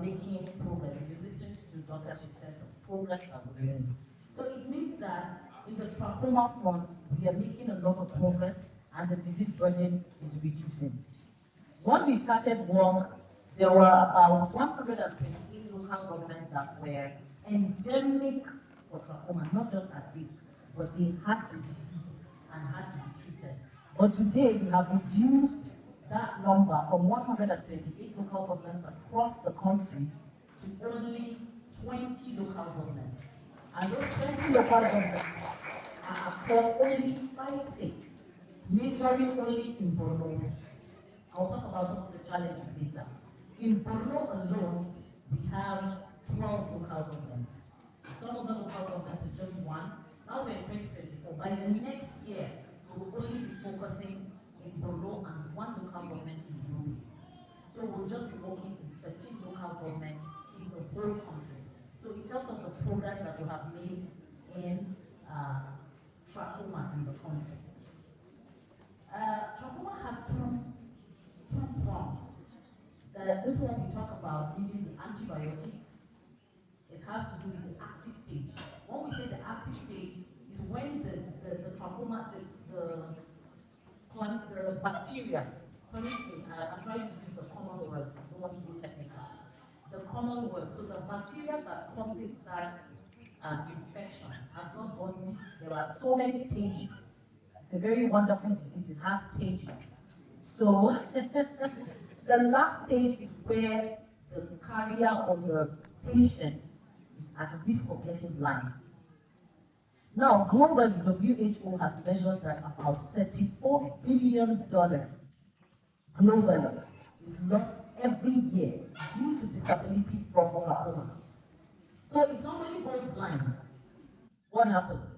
making progress. If you listen to Dr. She said the progress that we're making. So it means that in the trachoma front, we are making a lot of progress and the disease burden is reducing. When we started work, there were about 128 local governments that were endemic for trachoma, not just at risk, but they had the disease and had to be treated. But today we have reduced that number from 128 local governments across the country to only 20 local governments. And those 20 local governments are across only 5 states, majorly only in Borno. I'll talk about some of the challenges later. In Borno alone, we have 12 local governments. Some of the local governments is just one. Now we're in 2024. By the next year, we will only be focusing in Borno and one local government in Yobe. So we'll just be working in 13 local governments in the whole country. So it tells us the progress that we have made in trachoma in the country. Trachoma has two prongs. This one we talk about giving the antibiotics. It has to do with the active stage. When we say the active stage, is when the trachoma, the bacteria, I'm trying to use the common word, I don't want to go technical. The common word, so the bacteria that causes that infection has not gone, there are so many stages. It's a very wonderful disease, it has stages. So the last stage is where the carrier or the patient is at risk of getting blind. Now, globally, WHO has measured that about $34 billion globally is lost every year due to disability from glaucoma. So if somebody goes blind, what happens?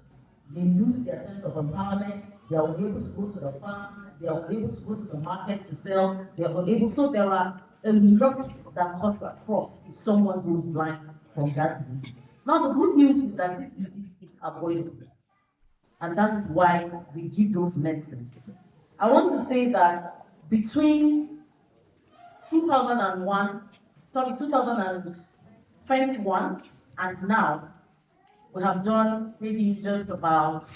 They lose their sense of empowerment, they are unable to go to the farm, they are unable to go to the market to sell, they are unable, so there are a lot that cuts across if someone goes blind from that disease. Now the good news is that this disease is avoidable, and that is why we give those medicines. I want to say that between 2021 and now, we have done maybe just about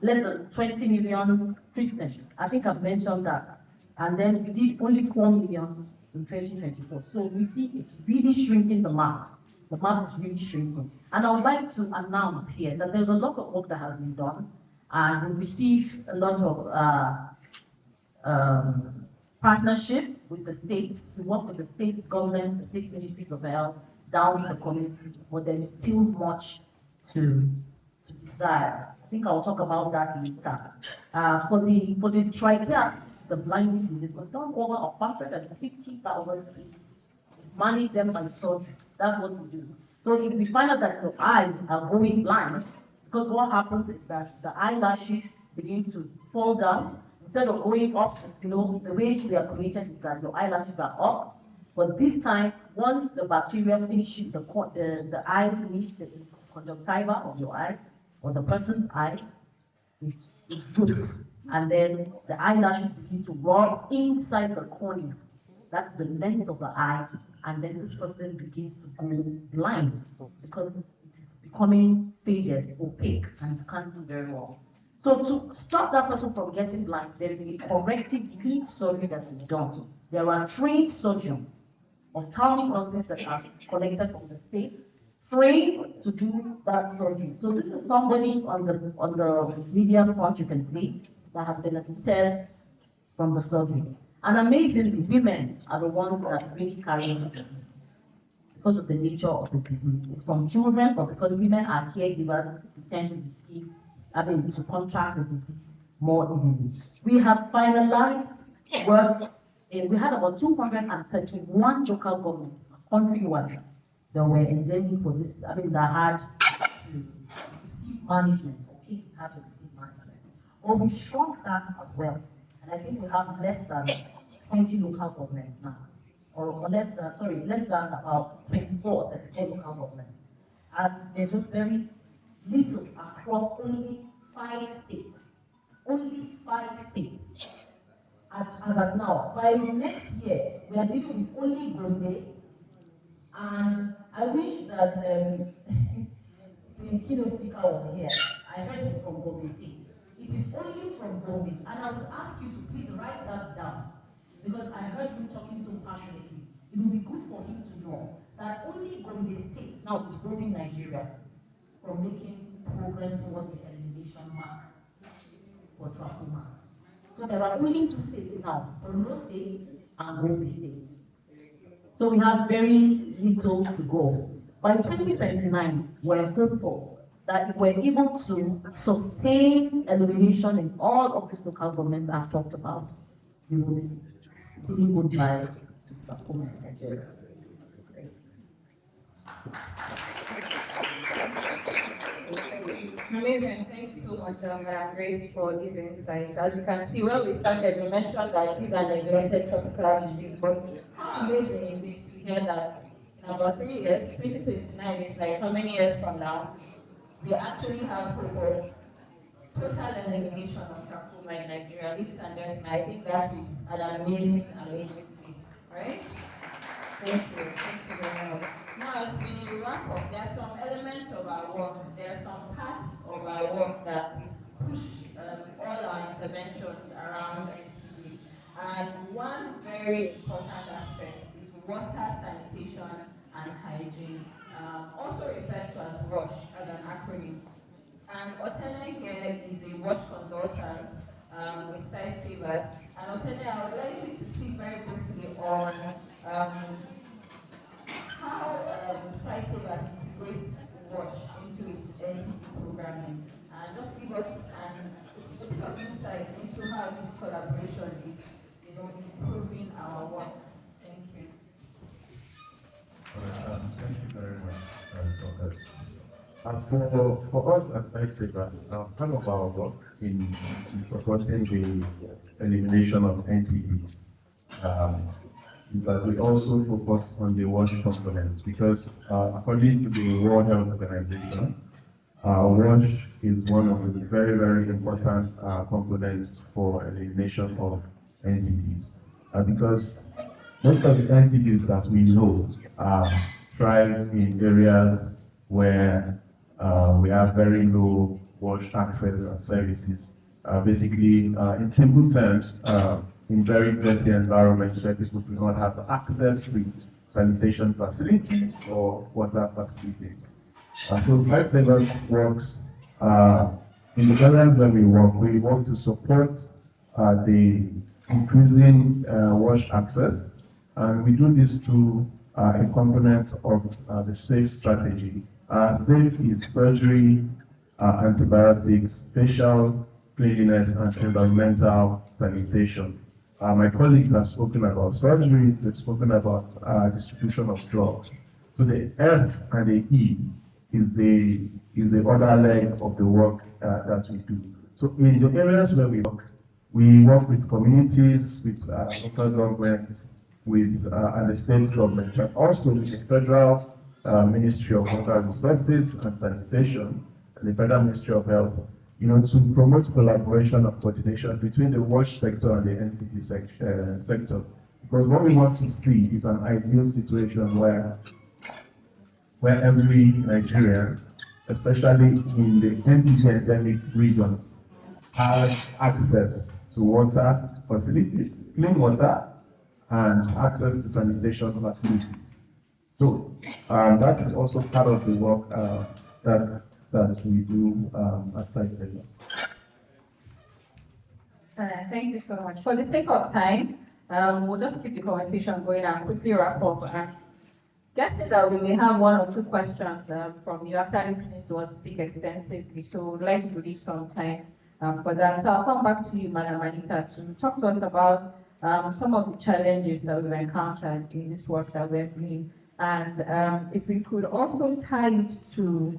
less than 20 million treatments. I think I've mentioned that. And then we did only 4 million in 2024. So we see it's really shrinking the map. The map is really shrinking. And I would like to announce here that there's a lot of work that has been done. And we received a lot of partnership with the states. We work with the state governments, the state ministries of health, down to the community, but there is still much to desire. I think I'll talk about that later. For the trachea, the blindness disease, we've done over 150,000 cases. Manage them by surgery. That's what we do. So if we find out that your eyes are going blind, because what happens is that the eyelashes begin to fall down instead of going up. You know, the way they are created is that your eyelashes are up. But this time, once the bacteria finishes the eye, finishes the conjunctiva of your eye or the person's eye, it droops, and then the eyelashes begin to run inside the cornea. That's the length of the eye, and then this person begins to go blind because it's becoming faded, opaque, and you can't see very well. So to stop that person from getting blind, there is a corrective lead surgery that is done. There are trained surgeons, ophthalmic nurses that are collected from the states, trained to do that surgery. So this is somebody on the media front you can see that has benefited from the surgery. And amazingly, women are the ones that really carry the disease because of the nature of the disease. It's from children, but because women are caregivers, we tend to receive, to contract the disease more easily. We have finalized work. We had about 231 local governments countrywide that were endemic for this. That had to receive management, or cases had to receive management. But we shrunk that as well. And I think we have less than 20 local governments now, or less than about 24 or 34 local governments. And there's just very little across only 5 states. Only 5 states. As of now, by next year, we are dealing with only Gombe, And I wish that the keynote speaker was here. I heard it's from Gombe State. It is only from Gombe, and I would ask you to please write that down, because I heard you talking so passionately. It will be good for him to know that only Gombe State now is holding Nigeria from making progress towards the elimination mark for trachoma. So there are only two states now, Borno State and Gombe State. So we have very little to go. By 2029, we're hopeful that if we're able to sustain elimination in all of these local governments I've talked about, we will be really goodbye to trachoma in Nigeria. Amazing. Thank you so much, Grace, for these insights. As you can see, when we started, we mentioned that these are neglected tropical disease, but how amazing is it to hear that in about 3 years, 2029 is like how many years from now, we actually have hope of total elimination of trachoma in Nigeria. This pandemic, I think that is an amazing, amazing thing, right? Thank you very much. Now, as we wrap up, there are some elements of our work, there are some parts of our work that push all our interventions around NCD. And one very important aspect is water, sanitation, and hygiene, also referred to as WASH as an acronym. And Otene here is a WASH consultant with Site Savers. And Otene, I would like you to speak very briefly on how Site Savers integrates WASH into its NCC programming, and just give us a bit of insight into how this collaboration is, improving our work. Thank you. Thank you very much, Dr. For us at Site Savers, part of our work in supporting the elimination of NTDs is that we also focus on the WASH components, because according to the World Health Organization, WASH is one of the very, very important components for elimination of NTDs, because most of the NTDs that we know thrive in areas where we have very low WASH access and services. Basically, in simple terms, in very dirty environments where people do not have access to sanitation facilities or water facilities. So Site Savers works in the areas where we work to support the increasing WASH access, and we do this through a component of the SAFE strategy. SAFE is surgery, antibiotics, facial cleanliness, and environmental sanitation. My colleagues have spoken about surgeries, they've spoken about distribution of drugs. So the S and the E is the other leg of the work that we do. So in the areas where we work with communities, with local governments, with and the state government, but also with the Federal Ministry of Water Resources and Sanitation and the Federal Ministry of Health, to promote collaboration and coordination between the WASH sector and the NTP sector. Because what we want to see is an ideal situation where every Nigerian, especially in the NTP endemic regions, has access to water facilities, clean water, and access to sanitation facilities. So that is also part of the work that we do at Site Savers. Thank you so much. For the sake of time, we'll just keep the conversation going and quickly wrap up. Guessing that we may have 1 or 2 questions from you after listening to us speak extensively, so we'd like to leave some time for that. So I'll come back to you, Madam Anita, to talk to us about some of the challenges that we've encountered in this work that we're doing. And if we could also tie it to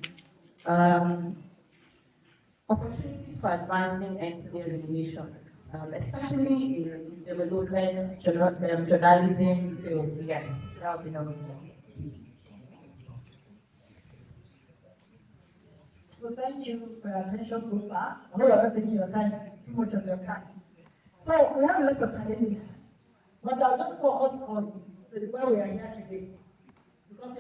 opportunities for advancing NCD elimination, especially in development, journalism field. Yes, that would be helpful. So thank you for your attention so far. I know you're not taking your time, too much of your time. So we have a lot of challenges, but I'll just focus on where we are here today, because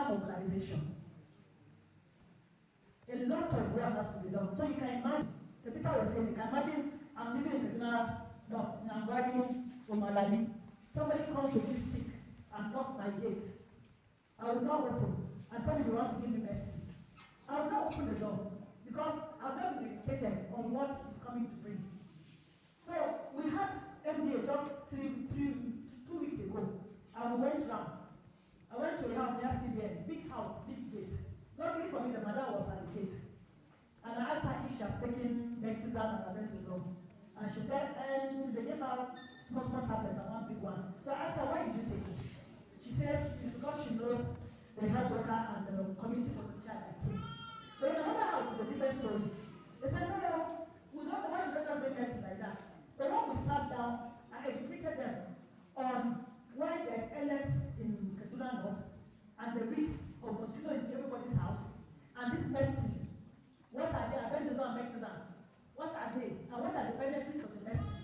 mobilization. A lot of work has to be done. So you can imagine, the people was saying, you can imagine I'm living in Kaduna North, in Angwari, Omalali. Somebody comes to this sick and knock my gate. I will not open and tell me he wants to give me mercy. I will not open the door because I've not been educated on what is coming to bring. So we had MDA just 2 weeks ago, and we went round. I went to a house near CBN, big house, big gate. Luckily for me, the mother was at the gate. And I asked her if she had taken Bexizan and Abenzazole. And she said, they gave her small tablets and one big one. So I asked her, why did you take it? She said, it's because she knows the health worker and the community volunteer that came. So in another house, it's a different story. They said, no, we don't know why you let us do medicine like that. But when we sat down and educated them on why there's LF in Kaduna North and the risk of mosquito in everybody's house, and this medicine, what are they? Abendazole and Bexizan. What are they? And what are the benefits of the medicine?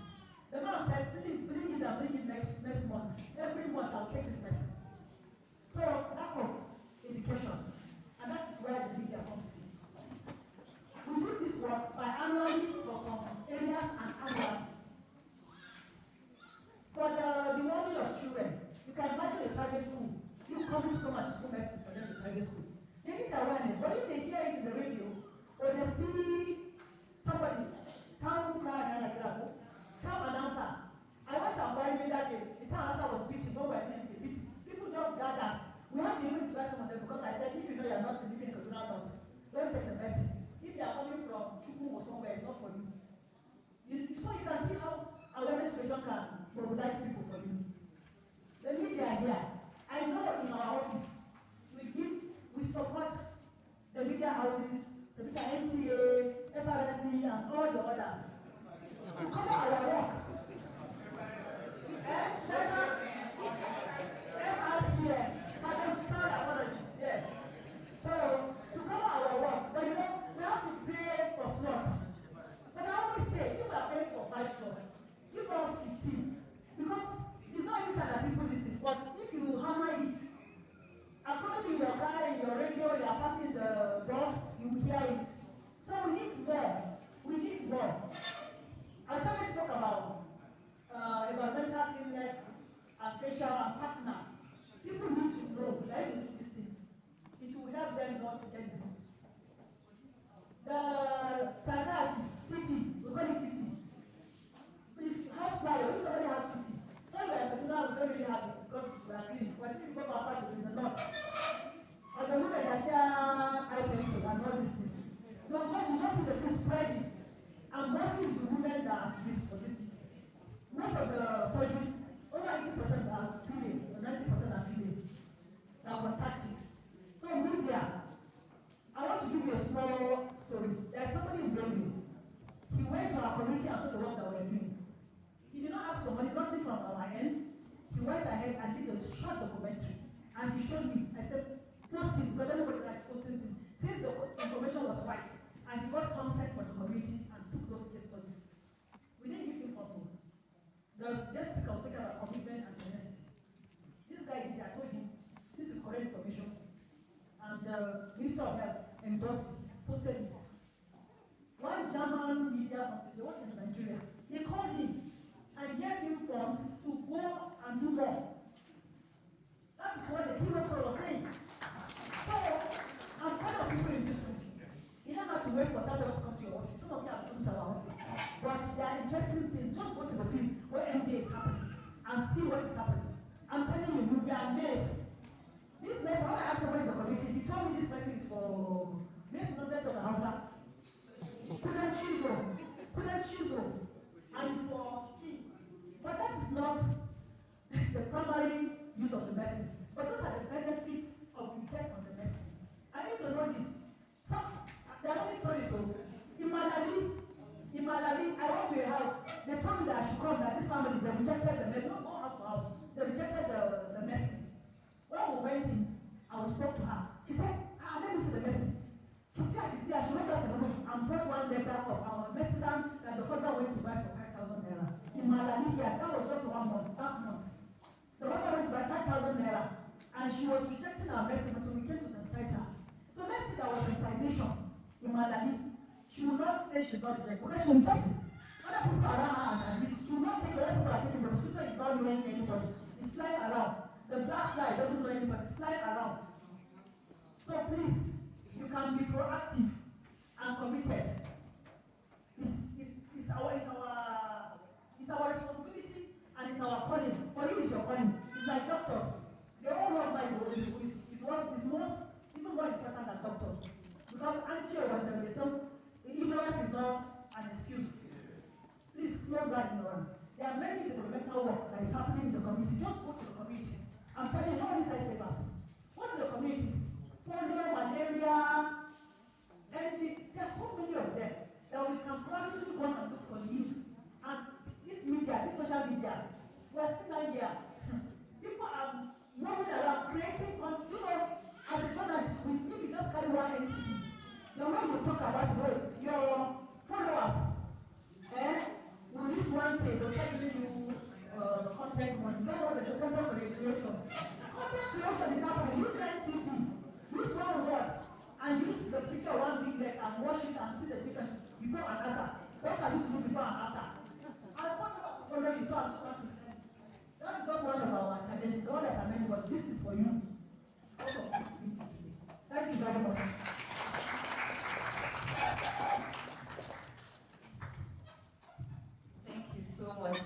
The man said, please bring it and bring it next month. Every month I'll take this medicine. So that was education. And that's where the media comes in. We do this work by annually for some areas and annually. For the warming of children, you can imagine a private school. You come to so much school medicine for them in private school. They need awareness. But if they hear it in the radio, or they see somebody, town announcer. I went to Angwari that day. The town announcer was beating. No one was beating. People just gathered. We have to even try some of them because I said, if you know you are not living in Kaduna North, don't take the message. If you are coming from Chukwu or somewhere, it's not for you. So you can see how awareness creation can mobilize people for you. The media here, I know in our office, we support the media houses, the media NTA, FRSC, and all the others. To cover our work. FRCM, Madam Sorry Apologies, yes. So, to cover our work, but you know, we have to pay for slots. But I always say, if we are paying for 5 slots, give us 15. Because it's not every time that people listen, but if you hammer it, according to your car and your radio, you are passing the bus, you hear it. So we need more. We need more. I always talk about environmental illness and facial and personal. People need to know that if they do these things, it will help them not to get disease. The Sagas city, we call it city. It's house fire, if somebody has city. Somewhere in Kaduna, we don't really have it because we are clean. But if you go to our part in the north, and the women that share items and all these things. So you don't see the food spreading. And mostly it's the women that are used for this. Most of the surgeries, over 80% are female, 90% are female. They are contacted. So media, I want to give you a small story. There's somebody in Belgium. He went to our community and saw the work that we were doing. He did not ask for money, nothing from our end. He went ahead and did a short documentary. And he showed me. I said, post it, because everybody likes posting things. Since the information was right, and he got consent for the community and took those case studies. We didn't give him photos. There's just because we about commitment and tenacity. This guy did, I told him, this is correct information. And the Minister of Health endorsed it, posted it. One German media company, they work in Nigeria, they called him and gave him funds to go and do more. That is what the key worker was saying. So, I'm kind of people in this room. You don't have to wait for somebody to come to your office. Some of you have come to our office. But there are interesting things. Just go to the field where MDA is happening and see what is happening. I'm telling you, you'll be amazed. This medicine, when I asked somebody in the community, he told me this medicine is for this not for the Hausa. should not reject. Because she rejects it. Other people around her and it should not take the other people are taking the mosquito is not knowing anybody. It's flying around. The black fly doesn't know anybody. It's flying around. So please, you can be proactive and committed. It's our responsibility and it's our calling. For you, it's your calling. It's like doctors. Your own work is most, even more important than doctors. Because anti-evangelism, ignorance is not an excuse. Please close that ignorance. There are many developmental work that is happening in the community. Just go to the community. I'm telling you, how many sites savers? Go to the community. Polio, malaria, anything. There are so many of them that we can practically go and look for the youth. And this media, this social media, we're still not here. People are moving around, creating content. You know, as a journalist, if you just carry one entity, the way you talk about your followers, will reach 1K, they'll start giving you content money. That's what the content creation. Content creation is happening. Use NTV, use one word, and use the picture of one big leg and watch it and see the difference before and after. What can you do before and after? I want to follow you, so I just want to say. That is just one of our challenges. All that I meant was this is for you. Thank you very much. Thank you so much,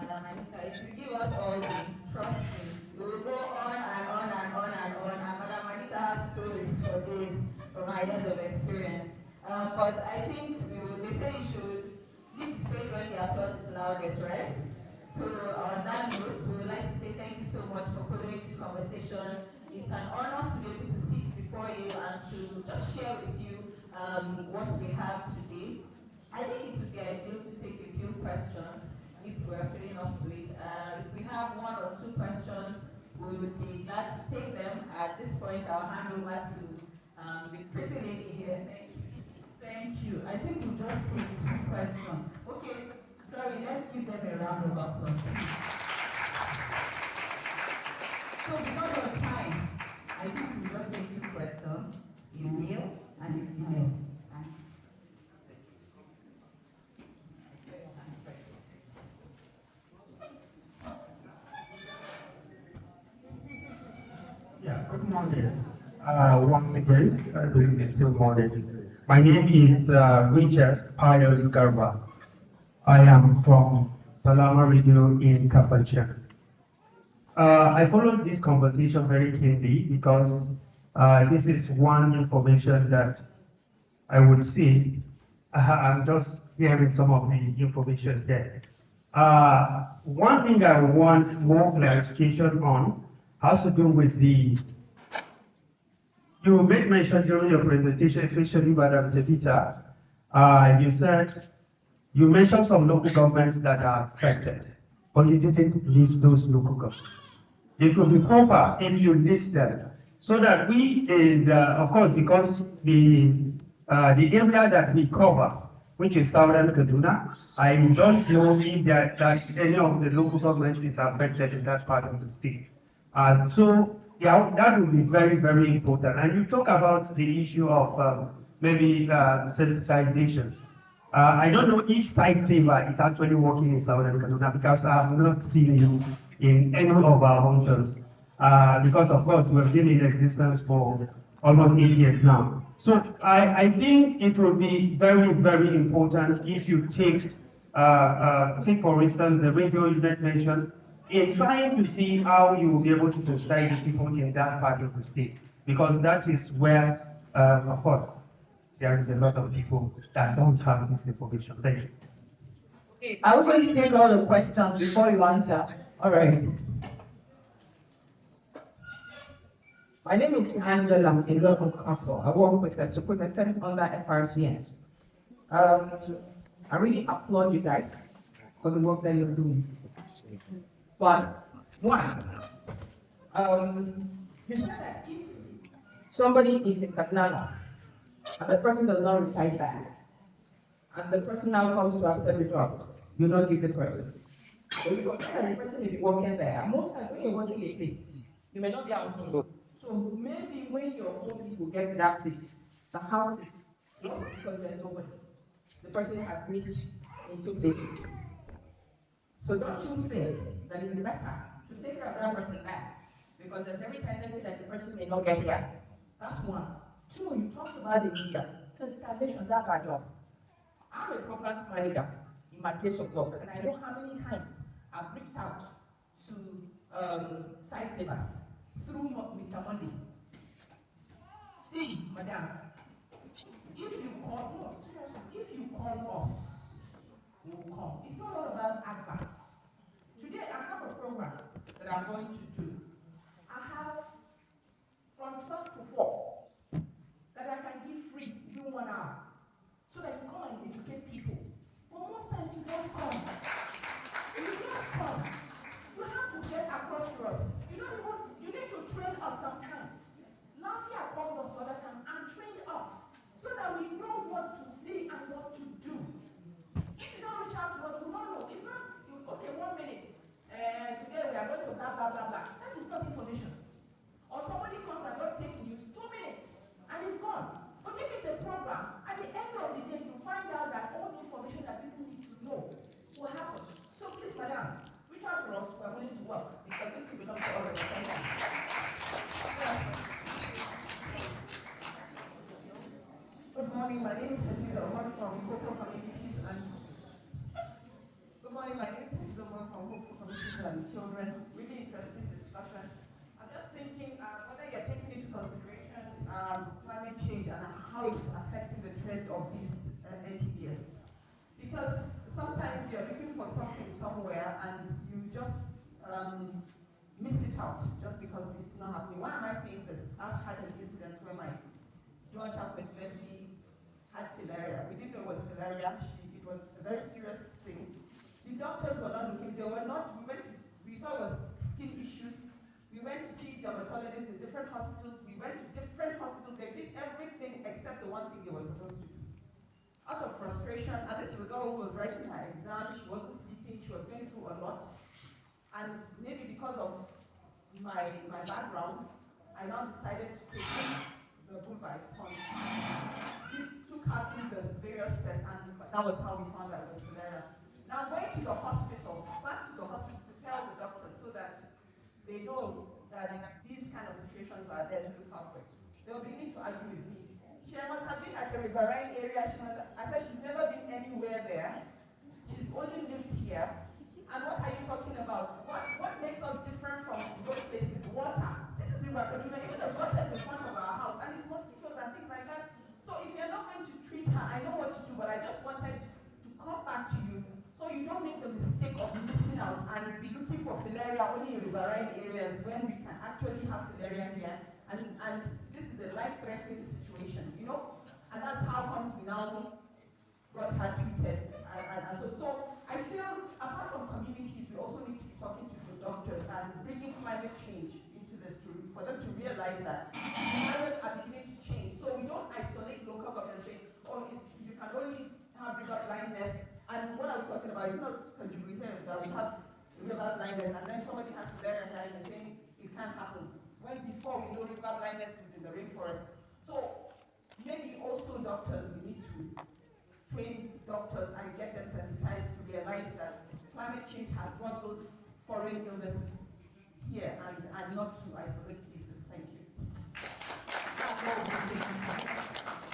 Madam Anita. If you give us all the trust, we will go on and on and on and on. And Madam Anita has stories for this from her years of experience. But I think they say you should leave the stage when the applause is loudest, right? So on that note, we would like to say thank you so much for following this conversation. It's an honor to be able to sit before you and to just share with you what we have today. I think it would be ideal to take a few questions if we're feeling up to it. If we have one or two questions, we would be glad to take them. At this point, I'll hand over to the pretty lady here. Thank you. Thank you. I think we'll just take two questions. Okay, sorry, let's give them a round of applause. So because of time, I think we'll just take two questions, a male and a female. Yeah, good morning. Once again, during this still morning. My name is Richard Pius Garba. I am from Salama Radio in Kafanchan. I followed this conversation very keenly because this is one information that I would say I'm just hearing some of the information there. One thing I want more clarification on has to do with you made mention during your presentation, especially Madam Jevita, you mentioned some local governments that are affected, but you didn't list those local governments. It would be proper if you list them, so that we, of course, because the area that we cover, which is Southern Kaduna, I don't know if that any of the local governments is affected in that part of the state. So yeah, that would be very, very important. And you talk about the issue of maybe sensitizations. I don't know if Site Saver is actually working in Southern Kaduna because I have not seen you in any of our functions. Because of course we've been in existence for almost 8 years now. So I think it will be very, very important if you take for instance the radio you mentioned, in trying to see how you will be able to sensitize the people in that part of the state, because that is where, of course, there is a lot of people that don't have this information. Thank you. Okay, I was going to take all the questions before you answer. All right. My name is Angela Iloko. I work with the Superintendent under FRCN. I really applaud you guys for the work that you're doing. But one, you said that if somebody is in Katsina and the person does not reside there, and the person now comes to accept the job, you don't give the person. So you compare that the person is working there. Most times when you're working a place, you may not be able to. So maybe when your own people get to that place, the house is locked because there's nobody. the person has missed in 2 places. So don't you think that it's better to take care of that person now? Because there's every tendency that the person may not get here. That's one. Two, you talked about the media. Sensitization, that's our job. I'm a programs manager in my place of work, and I know how many times I've reached out to site savers through Mr. Monday. See, madam, if you call, no, seriously, if you call us, we'll come. It's not all about adverts. Today, I have a program that I'm going to do. I have from 12 to 4 that I can give free within 1 hour so that you come and educate people. For most times, you don't come. You don't come. You have to get across to us. You don't even, you need to train us sometimes. Lafia called us the other time and trained us so that we know what to say and what to do. If you don't reach out to us, we don't know. It's not, okay, 1 minute, and today we are going to blah, blah, blah, blah. That is not information. Or somebody comes and just takes news, 2 minutes, and it's gone. But if it's a program, at the end of the day, you find out that all the information that people need to know will happen. So please, madam, reach out to us. We are willing to work because this will belong to all of us. Thank you. Good morning, my name is Hadiza Omar from Hopeful Communities and Good morning, my name is Hadiza Omar from Hopeful Communities and Children. Really interesting discussion. I'm just thinking whether you're taking into consideration climate change and how it's affecting the trend of these NTDs. Because sometimes you're looking for something somewhere and you just miss it out just because it's not happening. Why am I saying this? I've had an incident where my daughter coincidentally had filaria. We didn't know it was filaria. It was a very serious thing. The doctors were not looking. They were not. We thought it was skin issues. We went to see dermatologists in different hospitals. We went to different hospitals. They did everything except the one thing they were supposed to do. Out of frustration, and this is a girl who was writing her exam. She wasn't sleeping. She was going through a lot. And maybe because of my background, I now decided to take the bullseye sponge. She took her through the various tests, and that was how we found out it was malaria. Now going to the hospital, back to the hospital to tell the doctors so that they know that these kind of situations are there to look out for. They were beginning to argue with me. She must have been at a riverine area. I said she's never been anywhere there. She's only lived here. And what are you talking about? What makes us different from those places? Water. This is river. Even the water is in front of our house, and it's mosquitoes and things like that. So if you're not going to treat her, I know what to do, but I just wanted to come back to you so you don't make the mistake of missing out and be looking for filaria only in riverine areas when we can actually have filaria here. And this is a life-threatening situation, you know? And that's how comes we now got her treated. So I feel, apart from communities, we also need to be talking to the doctors and bringing climate change into this for them to realize that environments are beginning to change. So we don't isolate local governments saying, oh, you can only have river blindness. And what are we talking about? It's not contributing that we have river blindness and then somebody has to learn and saying it can't happen. When before we know river blindness is in the rainforest. So maybe also doctors, we need to train doctors and get them sensitized to realize that climate change has brought those foreign illnesses here and not to isolate cases. Thank you.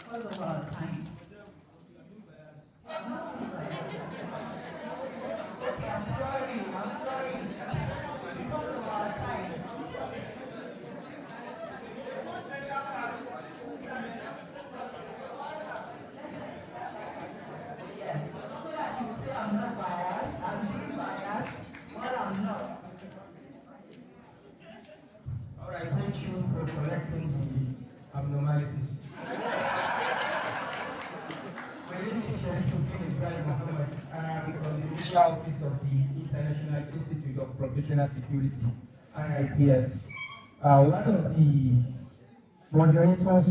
Because of our time. Okay, I'm sorry. Because of our time. Yes. So that you say I'm not biased, I'm being biased, well, I'm not. All right, thank you for correcting the abnormalities. My name is Sharif Ibrahim Muhammad. I'm from the Media Office of the International Institute of Professional Security, IIPS. One of the moderators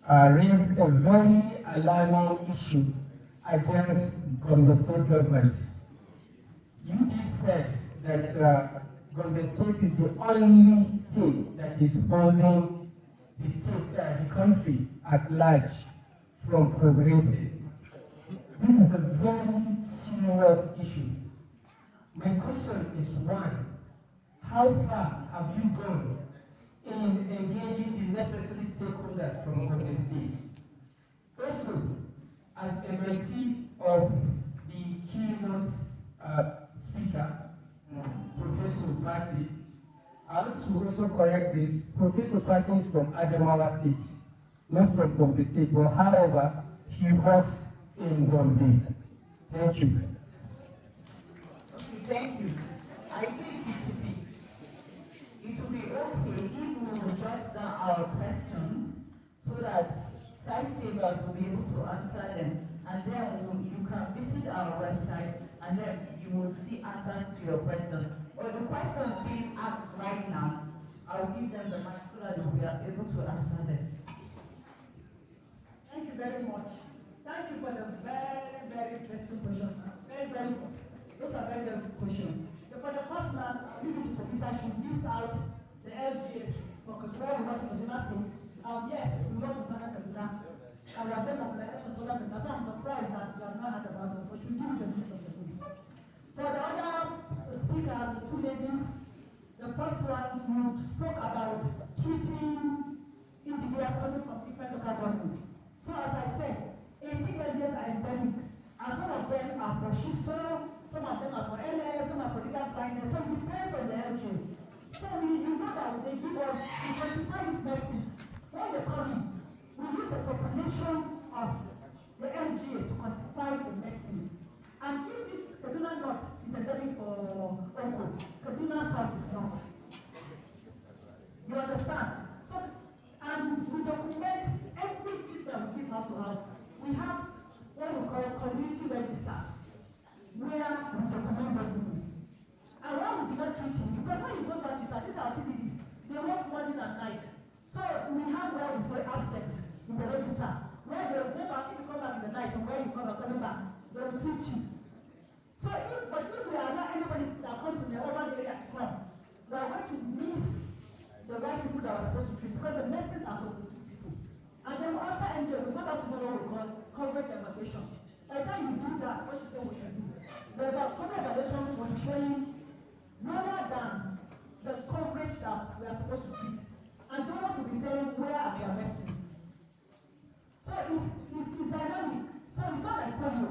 raised a very alarming issue against Gombe State government. You did said that Gombe State is the only state that is holding the country at large from progressing. This is a very serious issue. My question is one, how far have you gone in engaging the necessary stakeholders from the state? Also, as a mentee of the keynote speaker, Professor Patti, I want to also correct this. Professor Patti is from Adamawa State, not from Gombe State, but however, he works in Gombe. Thank you. Okay, thank you. I think it will be okay if we will jot down our questions so that site savers will be able to answer them. And then you can visit our website and then you will see answers to your questions. Or the questions being asked right now, I will give them the mic so that we are able to answer them. Thank you very much. Thank you for the very, very interesting questions. Those are very, very good questions. So for the first one, I'll leave it to Peter to list out the LGS because where we work in the United States. Yes, we work in Southern Kaduna. And we have done mobilization for Southern Kaduna. So I'm surprised that you have not heard about it, but we give you the list of the things. For the other speakers, the two ladies, the first one, you spoke about treating individuals coming from different local governments. So as I said, 18 LGS are endemic, and some of them are for Shiso, some of them are for LS, some are for legal blindness, so it depends on the LG. So you know that they give us, we quantify these medicines. When they come in, we use the population of the LGA to quantify the medicines. And if this Kaduna North is endemic for Onco, Kaduna South is not. You understand? So, and we document every system we give house to house. We have what we call community registers, where we document those things. And when we do not treat it, because when you go to register, these are CDDs, they work morning and night. So we have where we say absent in the register, where they will never, if you come back in the night from where you come back coming back, they will treat you. So if we allow anybody that comes in the urban area to come, we are going to miss the right people that are supposed to treat, because the medicines are for specific people. And then after NGO, we go back to the what we call coverage evaluation. By the time you do that, what you say we should do, the coverage evaluation will be showing lower than the coverage that we are supposed to treat. And donors will be saying, where are their medicines? So it's dynamic. So it's not like polio.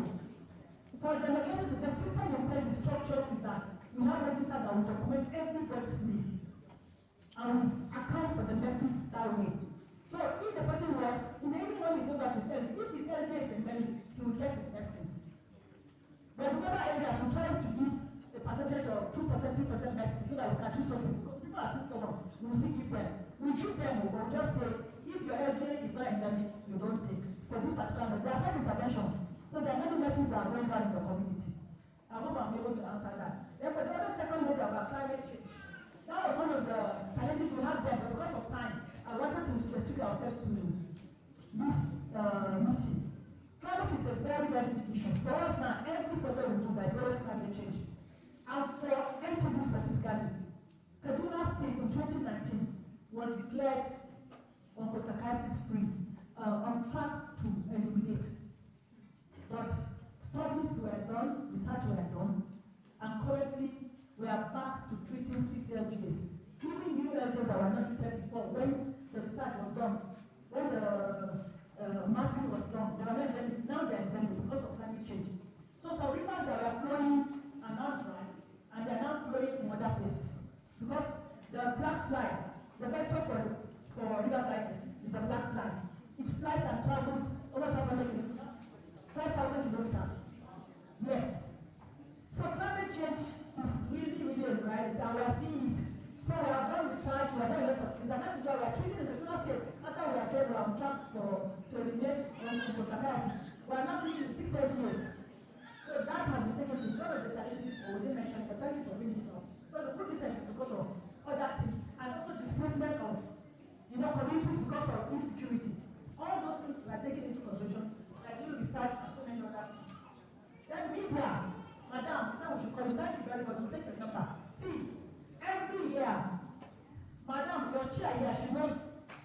For the delegated to the system in place, the structures is that we have registered that will document everybody's need. And we account for the medicines that way. So if the person works, in every one he goes back to his LG, if his LG is in medicine, he will get his medicines. But in other areas, we try to give a percentage of 2%, 3% medicine so that we can do something. Because people are still stubborn, we will still give them. We give them, we will just say, if your LG is not endemic, you don't take. For this particular, but there are 5 interventions. So there are many medicines that are going down in the community. I hope I'm able to answer that. Then for the other second lady about climate change, that was one of the challenges we had there, but because of time, I wanted to restrict ourselves to this meeting. Climate is a very, very big issue. For us now, every project we do, there is always climate change. And for MTV specifically, Kaduna State in 2019 was declared onchocerciasis free, on track to eliminate. But studies were done, research were done, and currently we are back to treating 6 LGAs. Even new LGAs that were not treated before, when the research was done, when the mapping was done, they were not endemic. Now they are endemic because of climate change. So some rivers that were flowing are now dry, and they are now flowing in other places. Because the black fly, the vector for river blindness is a black fly. It flies and travels over 500 kilometers. 5,000 kilometers. Yes. So climate change is really, really a reality, and we are seeing it. So we have done research, we have done a lot of things, and that is why we are treating the Kaduna State. After we are saying we are on track to eliminate onchocerciasis, we are now treating 6 LGAs. So that has been taken to some of the challenges we didn't mention, but thank you for bringing it up. So the good is because of other things, and also displacement of communities because of insecurity. All those things we are taking into consideration, like doing research and so many other things. Then media, madam, now we should call you. Thank you very much. We'll take the number. See, every year, madam, your chair here, she knows,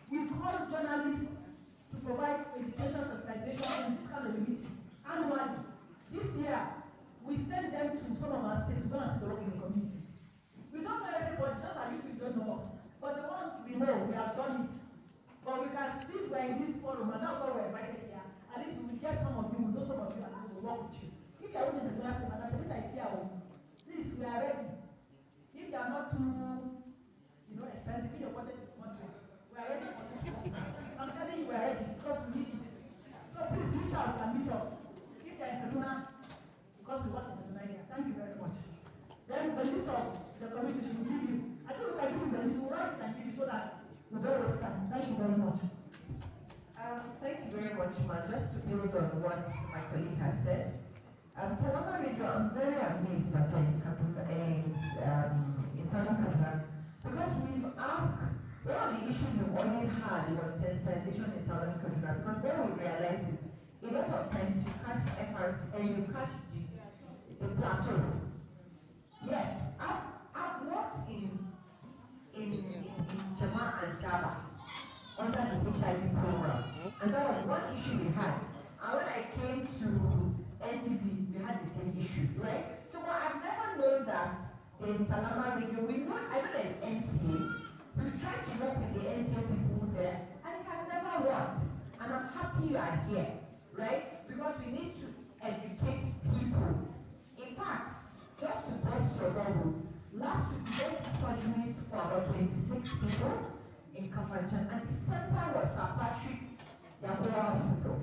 we call journalists to provide education, sensitization, and this kind of meeting annually. This year, we send them to some of our states to go and see the work in the community. We don't know everybody, just as you don't know us. But the ones we know, we have done it. But we can still we're in this forum, and that's why we're invited here. At least we will get some of you, we know some of you, and we will work with you. If you are willing to last time, and I think I see our please, we are ready. If you are not too, expensive, if your budget is moderate, we are ready for this. I'm telling you, we are ready because we need it. So please reach out and meet us. If you are in Kaduna, because we work in Kaduna here. Thank you very much. Then the list of the committee should give you. I think we can give you the list. We'll write it and give you so that we don't waste time. Thank you very much. Thank you very much, Ma. Just to build on what my colleague has said. Salama Radio, I'm very amazed that in Southern Kaduna, because we've asked, one of the issues we've always had was sensitization in Southern Kaduna, because what we realized is a lot of times you catch efforts and you catch the plateau. Yes, I've worked in Jama and Java under the HIV program, and that was one issue we had. And when I came to NTV, we had the same issue, right? So I've never known that in Salama Radio, I know there's NTA. We've tried to work with the NTA people there, and it has never worked. And I'm happy you are here, right? Because we need to educate people. In fact, just to burst your bubble, last week we went to surgeries for about 26 people in Kafanchan, and the center was St. Patrick Yahuwah Hospital.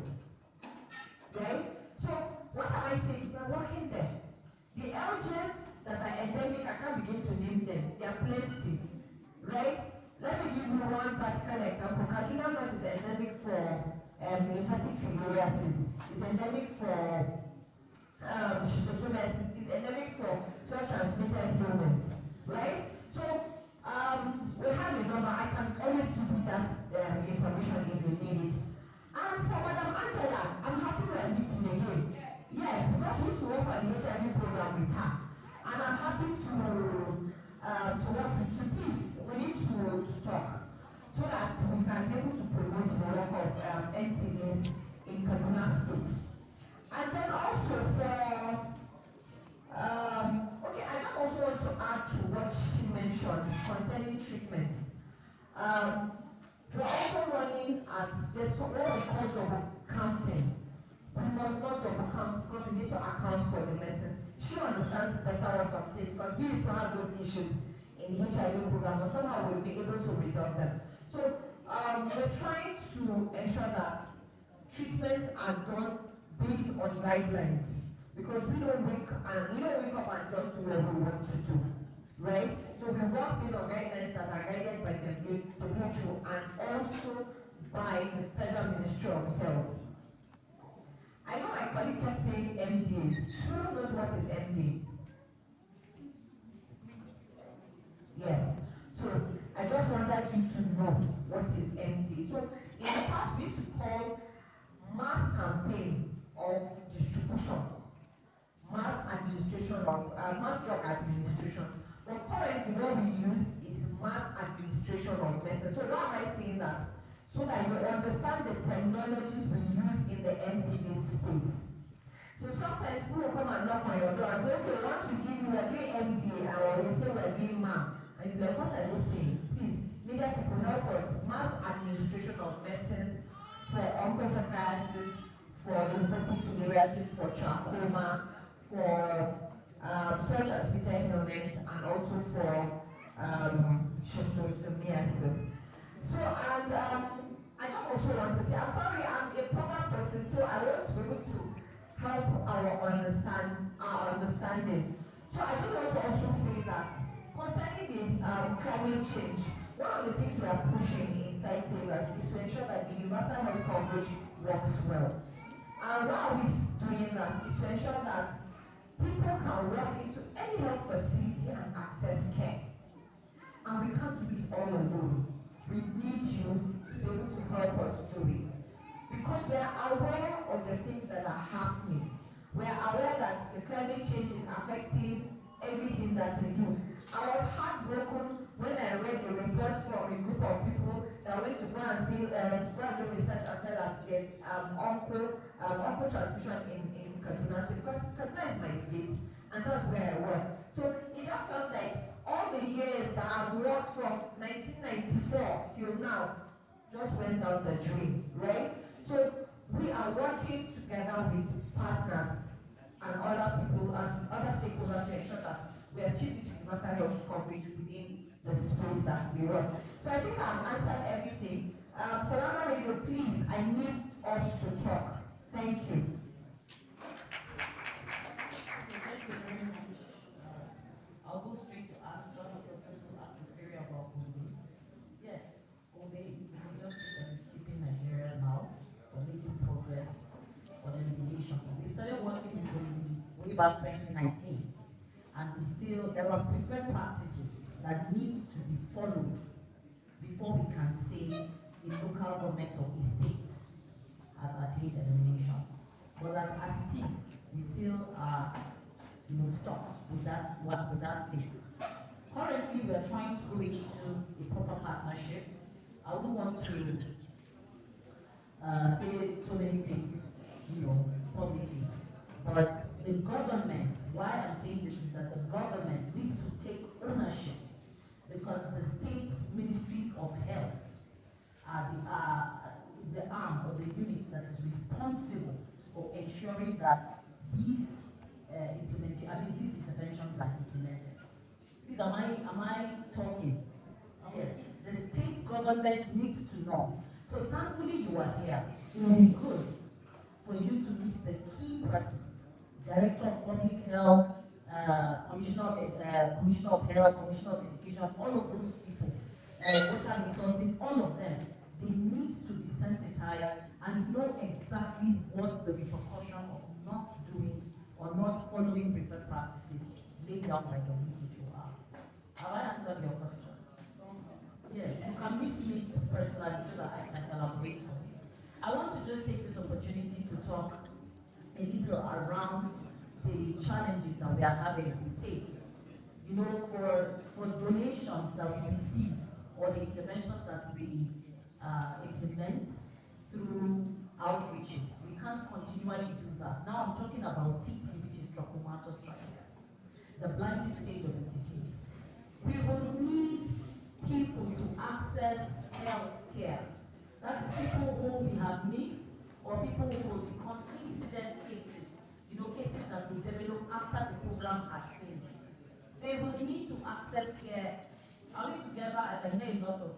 Right? So, what am I saying? We're working there. The LGs that are endemic, I can't begin to name them. They are plenty. Right? Let me give you one practical example. Kaduna North is endemic for lymphatic filariasis. It's endemic for schistosomiasis. It's endemic for transmitted illness. Right? So, we have a number. I can always give you that information if you need it. And for Madam Angela, I'm happy we are meeting again. Yes, because we used to work on the HIV program with her. And I'm happy to work with you. Please, we need to talk so that we can be able to promote the work of NCDs in Kaduna State. And then also okay, I just also want to add to what she mentioned concerning treatment. We're also running at what we call double counting. We must not double count because we need to account for the medicine. She understands better what I'm saying because we used to have those issues in the HIV program, but somehow we'll be able to resolve them. So we're trying to ensure that treatments are done based on guidelines because we don't wake up and just do what we want to do. Right? So we work based on guidelines that are guided by the WHO and also by the Federal Ministry of Health. I know my colleague kept saying MDA. Who knows what is MDA? Yes. So I just wanted you to know what is MDA. So in the past we used to call mass campaign of distribution, mass drug administration. But currently what we use is mass administration of medicine. So why am I saying that? So that you understand the terminologies we use in the MDA space. So sometimes people will come and knock on your door and say, okay, once we give you, we're doing MDA, or we say we're doing MAM. And you're like, what are you saying? Please, media people help us. Mass administration of medicine for onchocerciasis, for lymphatic filariasis, for trachoma, for transmitted illness, and also for schistosomiasis. So, and I just also want to say, I'm sorry, I'm a program person, so I want to be able to help our understanding. So I just want to also say that concerning the climate change, one of the things we are pushing inside Savers is to ensure that the universal health coverage works well. And why are we doing that? Is to ensure that people can walk into any health facility and access care. And we can't do it all alone. We need you to be able to help us do it. Because we are aware of the things that are happening. We are aware that the climate change is affecting everything that we do. I was heartbroken when I read a report from a group of people that went to go and do research and tell us there's onco transmission in Kaduna State, because Kaduna is my state, and that's where I work. So it just felt like all the years that I've worked from 1994 till now just went down the drain, right? So we are working together with partners and other people and other stakeholders to ensure that we achieve this universal health coverage within the space that we run. So I think I've answered everything. Salama Radio, please, I need us to talk. Thank you. Thank you very much. I'll go straight to answer because people ask the query about Kobe. Yes, Kobe is just keeping Nigeria now for making progress for the elimination. We started working with Kobe way back 2019, and still there are preferred practices that need to be followed before we can say a local government of a state has attained elimination. But as it is, we still are stuck with that state. Currently, we are trying to go into a proper partnership. I wouldn't want to say so many things, publicly. But the government, why I'm saying this is that the government needs to take ownership because the state ministries of health are the arm or the unit that is responsible for ensuring that these these interventions are implemented. Please, am I talking? Yes, the state government needs to know. So thankfully you are here. It will be good for you to meet the key persons, Director of Public Health, Commissioner of Health, Commissioner of Education, all of those people, water resources, all of them, they need to be sensitized and know exactly what the repercussion of not doing or not following preferred practices laid down by the WHO are. Have I answered your question? Yes, you can meet me personally so that I can elaborate for you. I want to just take this opportunity to talk a little around the challenges that we are having in the States. For donations that we receive or the interventions that we implement through outreaches, we can't continually do that. Now I'm talking about TT, which is trachomatis tracheatis, the blinding stage of the disease. We will need people to access health care. That is people who we have missed or people who will become incident cases, cases that will develop after the program has finished. They will need to access care. Are we together? I can hear a lot of.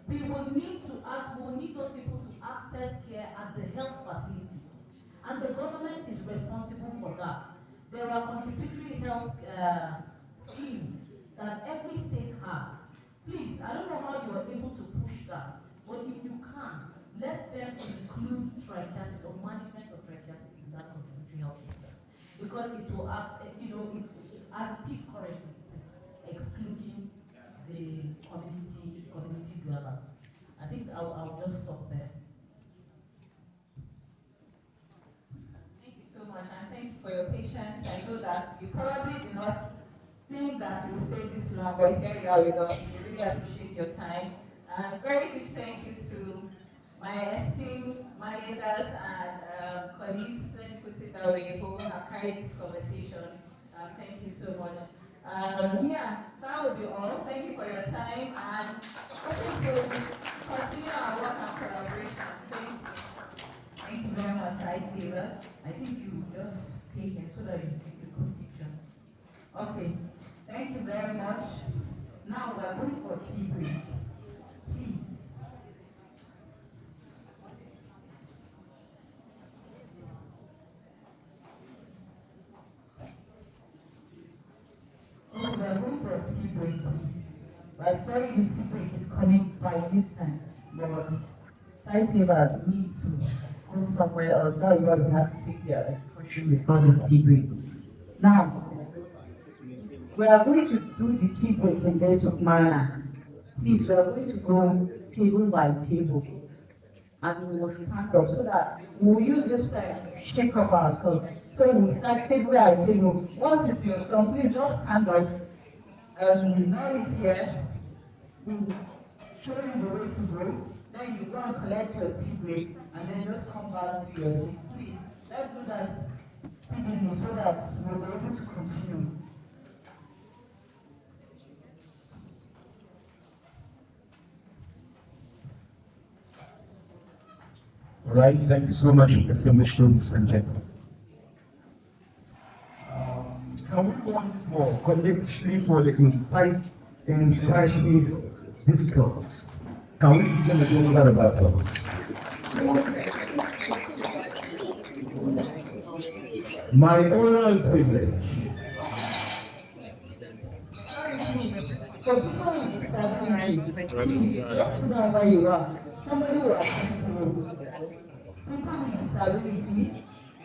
We will need those people to access care at the health facilities. And the government is responsible for that. There are contributory health schemes that every state has. Please, I don't know how you are able to push that, but if you can, let them include trichiasis or management of trichiasis in that contributory health system. Because it will have, as it is currently, excluding the community dwellers. I think I'll just stop there. Thank you so much, and thank you for your patience. I know that you probably did not think that you would stay this long, but here you are with us. We really appreciate your time. And very big thank you to my esteemed managers and colleagues, let me put it that way, who have carried this conversation. Thank you so much. That will be all. Thank you for your time, and hoping to continue our work and collaboration. Thank you. Thank you very much, Taylor. I think you just take it so that you take a good picture. Okay, thank you very much. Now we are going for tea break. Please. Okay, we are going for a tea break, please. I'm sorry the tea break is coming by this time, but Sightsavers need to go somewhere else. Now you have to take their excursion before the tea break. Now, we are going to do the tea break in this manner. Please, we are going to go table by table. And we will stand up so that we will use this time to shake up ourselves. So we start table by table. Once it's your turn, please just stand up. Now it's here. We will show you the way to go. Then you go and collect your tea break and then just come back to your seat. Please. let's do that speedily so that we'll be able to continue. All right, thank you so much, distinguished ladies and gentlemen. Can we once more collectively for the incisive discourse? Can we begin to do that about us? My honor and privilege. For people with disability, please just sit down where you are. Somebody will attend to you. People with disability,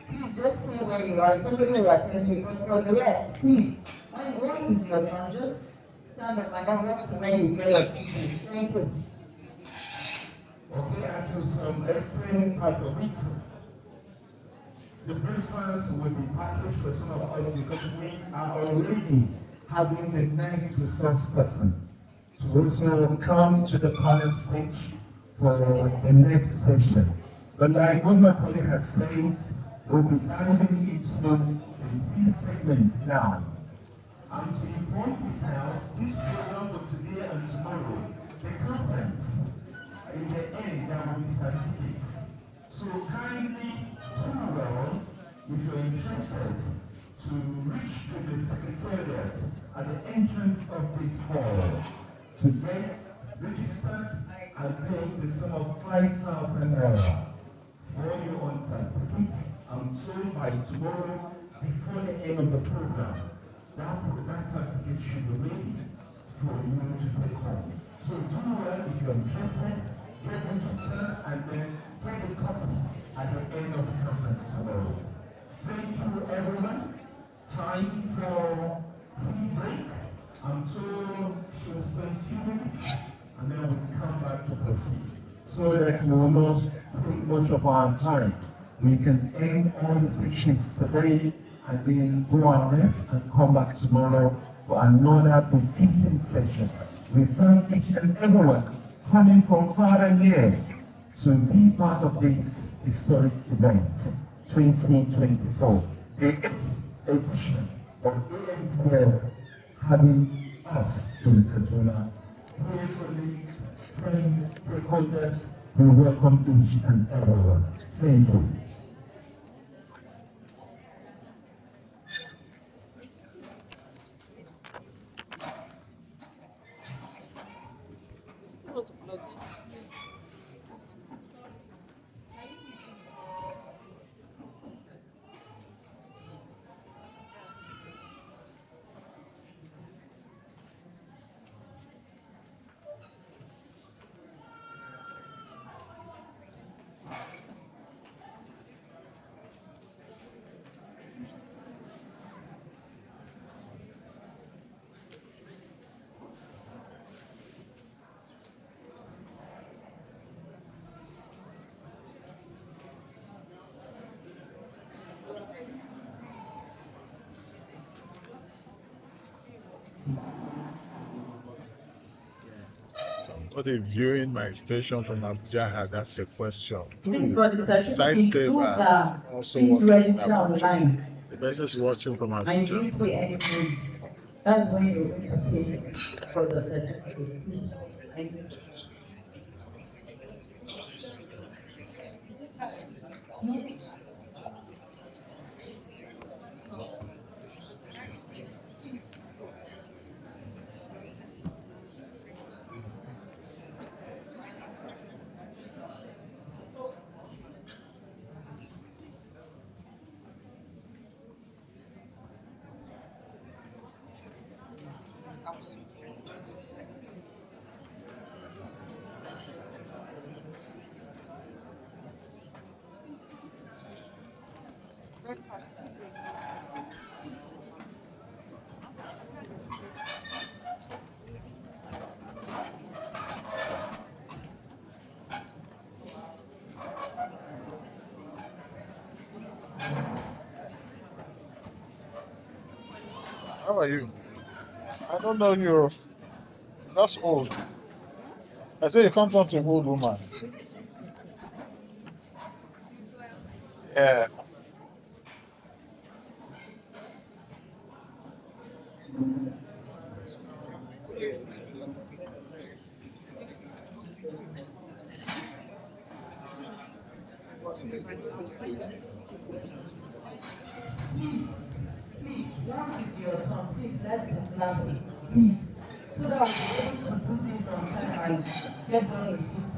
please just stay where you are. Somebody will attend to you. But for the rest, please, once it's your turn, just stand up and then walk to where you get your seat. Thank you. Okay, after some explaining part of it, the briefers will be packaged for some of us because we are already having the next resource person to also come to the panel stage for the next session. But like what my colleague had said, we'll be diving into the key segments now. And to inform this house, this program for today and tomorrow, the conference, in the end, there will be certificates. So kindly do well, if you're interested, to reach to the secretariat at the entrance of this hall to get registered and pay the sum of 5,000 naira for your own certificate. I'm told by tomorrow, before the end of the program, that certificate should be ready for you to take home. So do well if you're interested, get registered, and then get a copy at the end of the conference tomorrow. Thank you, everyone. Time for tea break. I'm told she'll spend a few minutes, and then we'll come back to proceed. So that we will not take much of our time. We can end all the sessions today and then go on rest and come back tomorrow for another befitting session. We thank each and everyone coming from far and near to be part of this historic event, 2024, the 8th edition of AMDF, having us in Kaduna. Dear colleagues, friends, stakeholders, we welcome each and everyone. Thank you. Somebody viewing my station from Abuja had asked a question. Please, for the Site certificate, those as are also please working in register online. Abuja. The person is watching from And you Abuja. didn't pay anything. That's when you're going to pay for the certificate. Please. Thank you. How are you? I don't know you. That's old. I say you come from an old woman. Yeah. Please, once it's your turn, please let's elaborate. Please. So that we'll be able to do this on time and get done with it.